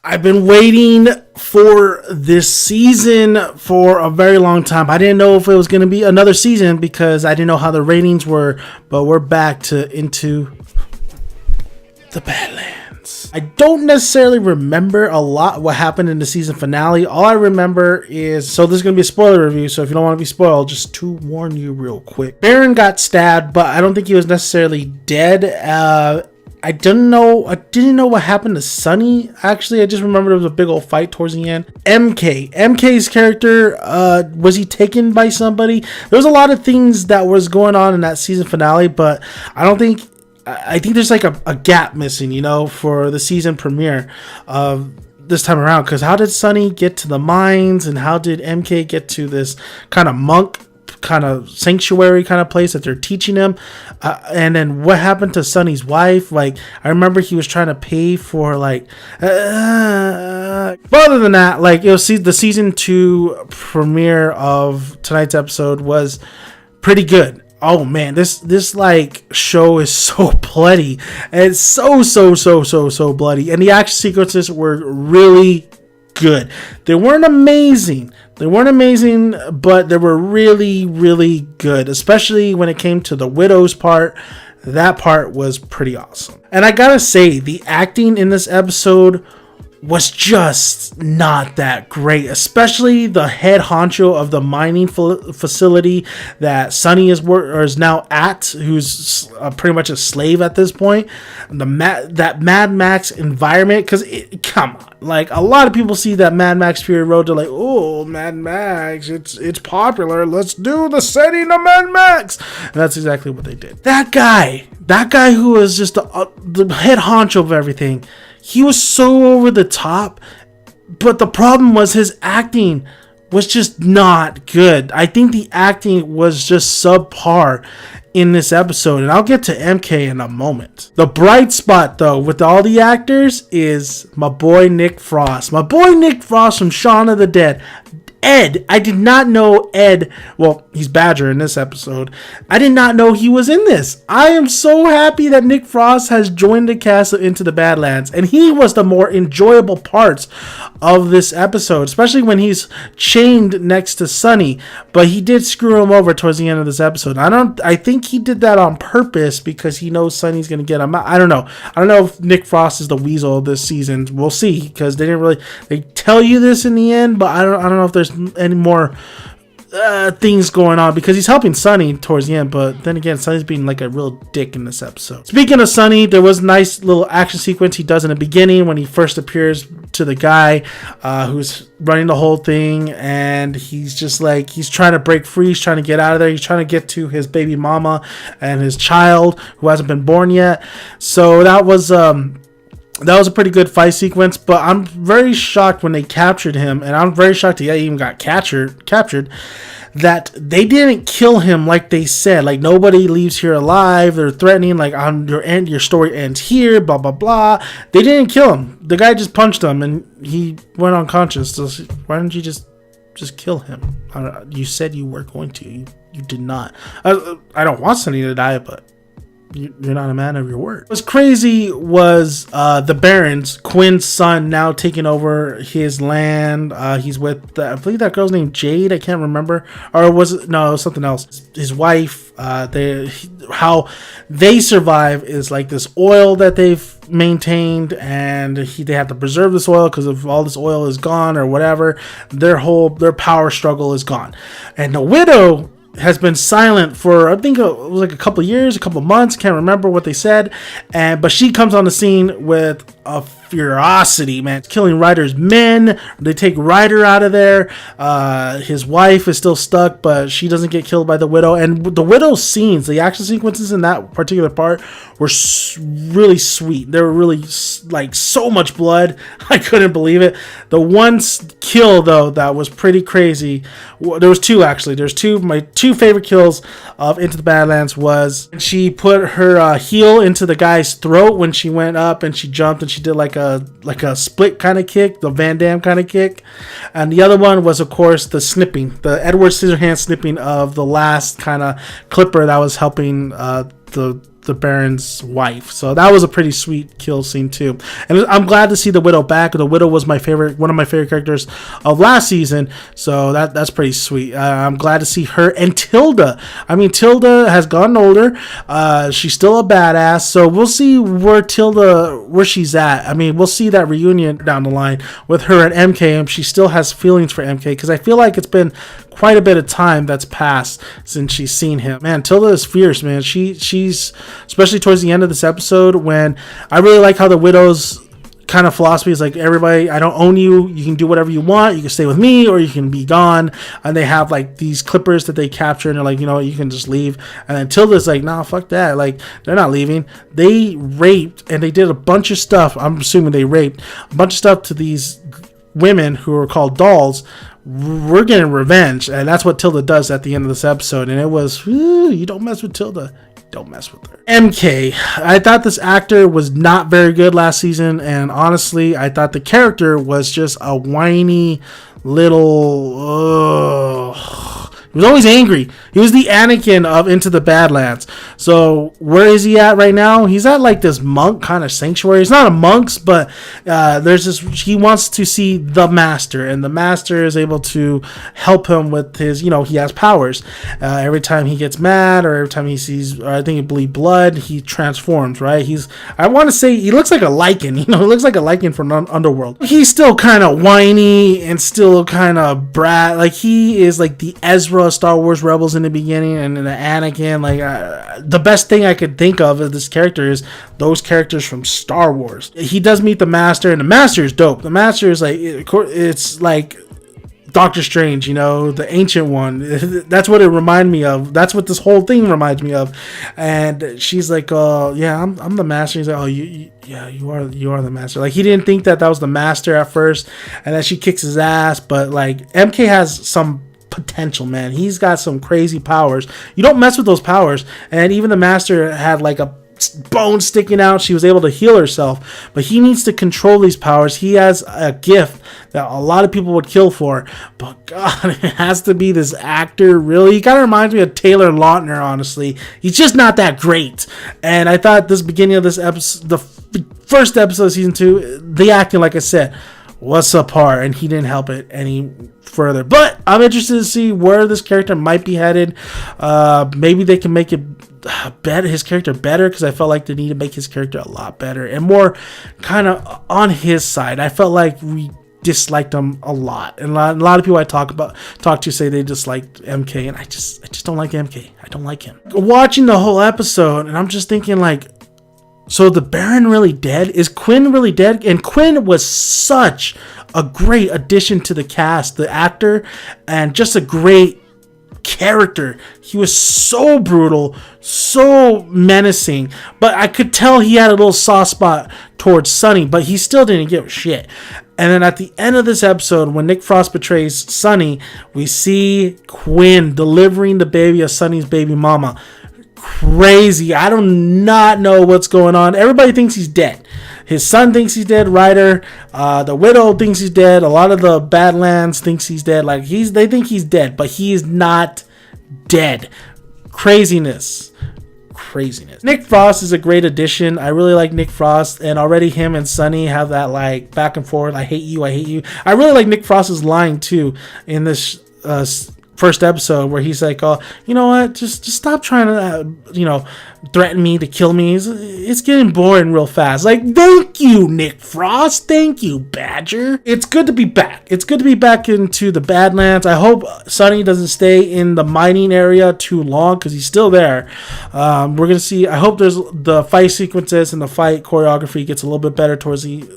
I've been waiting for this season for a very long time. I didn't know if it was going to be another season because I didn't know how the ratings were, but we're back to Into the Badlands. I don't necessarily remember a lot what happened in the season finale. All I remember is, so this is going to be a spoiler review, so if you don't want to be spoiled, just to warn you real quick. Baron got stabbed, but I don't think he was necessarily dead. I didn't know what happened to Sunny. Actually, I just remember there was a big old fight towards the end. MK's character, was he taken by somebody? There was a lot of things that was going on in that season finale, but I think there's like a gap missing, for the season premiere of this time around. Because how did Sunny get to the mines, and how did MK get to this kind of monk kind of sanctuary kind of place that they're teaching him, and then what happened to Sunny's wife? Like, I remember he was trying to pay for but other than that, like, the season 2 premiere of tonight's episode was pretty good. Oh man, this like show is so bloody, and it's so bloody, and the action sequences were really good. They weren't amazing, but they were really, really good, especially when it came to the widow's part. That part was pretty awesome. And I gotta say, the acting in this episode was just not that great, especially the head honcho of the mining facility that Sunny is now at, who's pretty much a slave at this point. That Mad Max environment, because come on, like, a lot of people see that Mad Max Fury Road, they're like, oh, Mad Max, it's popular, let's do the setting of Mad Max, and that's exactly what they did. That guy who was just the head honcho of everything, he was so over the top, but the problem was his acting was just not good. I think the acting was just subpar in this episode, and I'll get to MK in a moment. The bright spot, though, with all the actors is my boy Nick Frost. My boy Nick Frost from Shaun of the Dead. Ed, I did not know Ed, well, he's Badger in this episode. I did not know he was in this. I am so happy that Nick Frost has joined the cast of Into the Badlands, and he was the more enjoyable parts of this episode, especially when he's chained next to Sunny, but he did screw him over towards the end of this episode. I think he did that on purpose because he knows Sunny's going to get him out. I don't know if Nick Frost is the weasel this season. We'll see, because they tell you this in the end, but I don't know if there's any more things going on, because he's helping Sunny towards the end, but then again, Sunny's being like a real dick in this episode. Speaking of Sunny, there was a nice little action sequence he does in the beginning when he first appears to the guy who's running the whole thing, and he's just like, he's trying to break free, he's trying to get out of there, he's trying to get to his baby mama and his child who hasn't been born yet. So that was a pretty good fight sequence, but I'm very shocked when they captured him, and I'm very shocked he even got captured, that they didn't kill him like they said. Like, nobody leaves here alive. They're threatening, like, on your story ends here, blah, blah, blah. They didn't kill him. The guy just punched him, and he went unconscious. So why didn't you just kill him? You said you were going to. You did not. I don't want Sunny to die, but you're not a man of your word. What's crazy was the Baron's Quinn's son now taking over his land. He's with I believe that girl's named Jade. I can't remember, or was it? No, it was something else. His wife. How they survive is like this oil that they've maintained, and they have to preserve this oil because if all this oil is gone or whatever, their power struggle is gone, and the widow has been silent for, I think it was like a couple years, a couple months, can't remember what they said, but she comes on the scene with a ferocity, man, killing Ryder's men. They take Ryder out of there. His wife is still stuck, but she doesn't get killed by the widow. And the widow's scenes, the action sequences in that particular part were really sweet. They were really like so much blood. I couldn't believe it. The one kill though that was pretty crazy. There was two actually. There's two. My two favorite kills of Into the Badlands was she put her heel into the guy's throat when she went up and she jumped and she did like a split kind of kick, the Van Damme kind of kick. And the other one was, of course, the snipping, the Edward Scissorhands snipping of the last kind of clipper that was helping the the Baron's wife. So that was a pretty sweet kill scene too. And I'm glad to see the Widow back. The Widow was one of my favorite characters of last season. So that's pretty sweet. I'm glad to see her and Tilda. I mean, Tilda has gotten older. She's still a badass. So we'll see where she's at. I mean, we'll see that reunion down the line with her and MK. And she still has feelings for MK, because I feel like it's been quite a bit of time that's passed since she's seen him. Man, Tilda is fierce, man. She's especially towards the end of this episode, when I really like how the Widow's kind of philosophy is like, everybody, I don't own you. You can do whatever you want. You can stay with me or you can be gone. And they have like these clippers that they capture, and they're like, you know what, you can just leave. And then Tilda's like, nah, fuck that. Like, they're not leaving. They raped, and they did a bunch of stuff. I'm assuming they raped a bunch of stuff to these women who are called dolls. We're getting revenge, and that's what Tilda does at the end of this episode. And it was, you don't mess with Tilda. Don't mess with her. MK, I thought this actor was not very good last season, and honestly, I thought the character was just a whiny little. He was always angry. He was the Anakin of Into the Badlands. So where is he at right now? He's at like this monk kind of sanctuary. It's not a monk's, but there's this. He wants to see the master, and the master is able to help him with his. You know, he has powers. Every time he gets mad, or every time he sees, or I think he bleeds blood, he transforms. Right? I want to say he looks like a lichen. You know, he looks like a lichen from Underworld. He's still kind of whiny and still kind of brat. Like, he is like the Ezra Star Wars Rebels in the beginning, and the Anakin. Like, the best thing I could think of this character is those characters from Star Wars. He does meet the Master, and the Master is dope. The Master is like, it's like Doctor Strange, you know, the ancient one. That's what it reminded me of. That's what this whole thing reminds me of. And she's like, yeah, I'm the Master. He's like, oh, you are the Master. Like, he didn't think that was the Master at first, and then she kicks his ass. But like, MK has some potential, man. He's got some crazy powers. You don't mess with those powers. And even the Master had like a bone sticking out. She was able to heal herself, but he needs to control these powers. He has a gift that a lot of people would kill for, but God, it has to be this actor. Really, he kind of reminds me of Taylor Lautner. Honestly, he's just not that great. And I thought this beginning of this episode, the first episode of season 2, the acting, like I said, was subpar, and he didn't help it any further. But I'm interested to see where this character might be headed. Maybe they can make it better, his character better, because I felt like they need to make his character a lot better and more kind of on his side. I felt like we disliked him a lot, and a lot of people I talk to say they disliked MK, and I just don't like MK. I don't like him. Watching the whole episode, and I'm just thinking, like, so the Baron really dead? Is Quinn really dead? And Quinn was such a great addition to the cast, the actor, and just a great character. He was so brutal, so menacing, but I could tell he had a little soft spot towards Sonny, but he still didn't give a shit. And then at the end of this episode, when Nick Frost betrays Sonny, we see Quinn delivering the baby of Sonny's baby mama. Crazy. I do not know what's going on. Everybody thinks he's dead. His son thinks he's dead. Ryder, the widow thinks he's dead. A lot of the Badlands thinks he's dead. Like, they think he's dead, but he is not dead. Craziness. Nick Frost is a great addition. I really like Nick Frost, and already him and Sonny have that like back and forth. I hate you. I really like Nick Frost's line too in this first episode, where he's like, oh, you know what, just stop trying to threaten me to kill me. It's getting boring real fast. Like, thank you, Nick Frost. Thank you, Badger. It's good to be back. It's good to be back into the Badlands. I hope Sonny doesn't stay in the mining area too long, because he's still there. We're gonna see. I hope there's the fight sequences and the fight choreography gets a little bit better towards the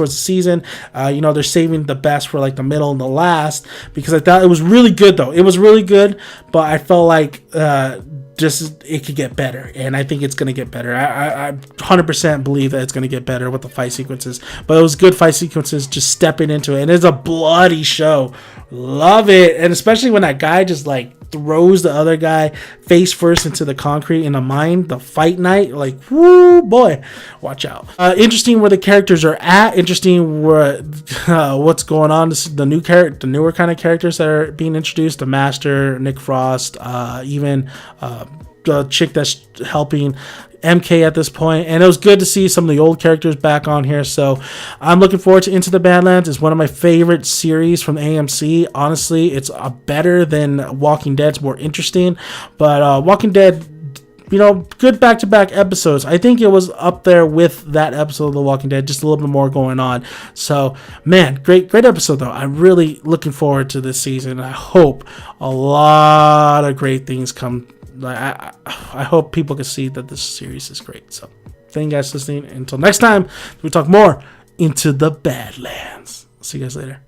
season. They're saving the best for like the middle and the last, because I thought it was really good though. It was really good, but I felt like it could get better, and I think it's going to get better. I 100% believe that it's going to get better with the fight sequences, but it was good fight sequences just stepping into it, and it's a bloody show. Love it. And especially when that guy just like throws the other guy face first into the concrete in a mine, the fight night, like, whoo, boy, watch out. Interesting where the characters are at. Interesting what's going on. This is the newer kind of characters that are being introduced. The Master, Nick Frost, even chick that's helping MK at this point, and it was good to see some of the old characters back on here. So I'm looking forward to Into the Badlands. It's one of my favorite series from AMC. Honestly, it's better than Walking Dead. It's more interesting, but Walking Dead, good back-to-back episodes. I think it was up there with that episode of The Walking Dead, just a little bit more going on. So, man, great episode, though. I'm really looking forward to this season. I hope a lot of great things come. I hope people can see that this series is great. So, thank you guys for listening. Until next time, we talk more Into the Badlands. See you guys later.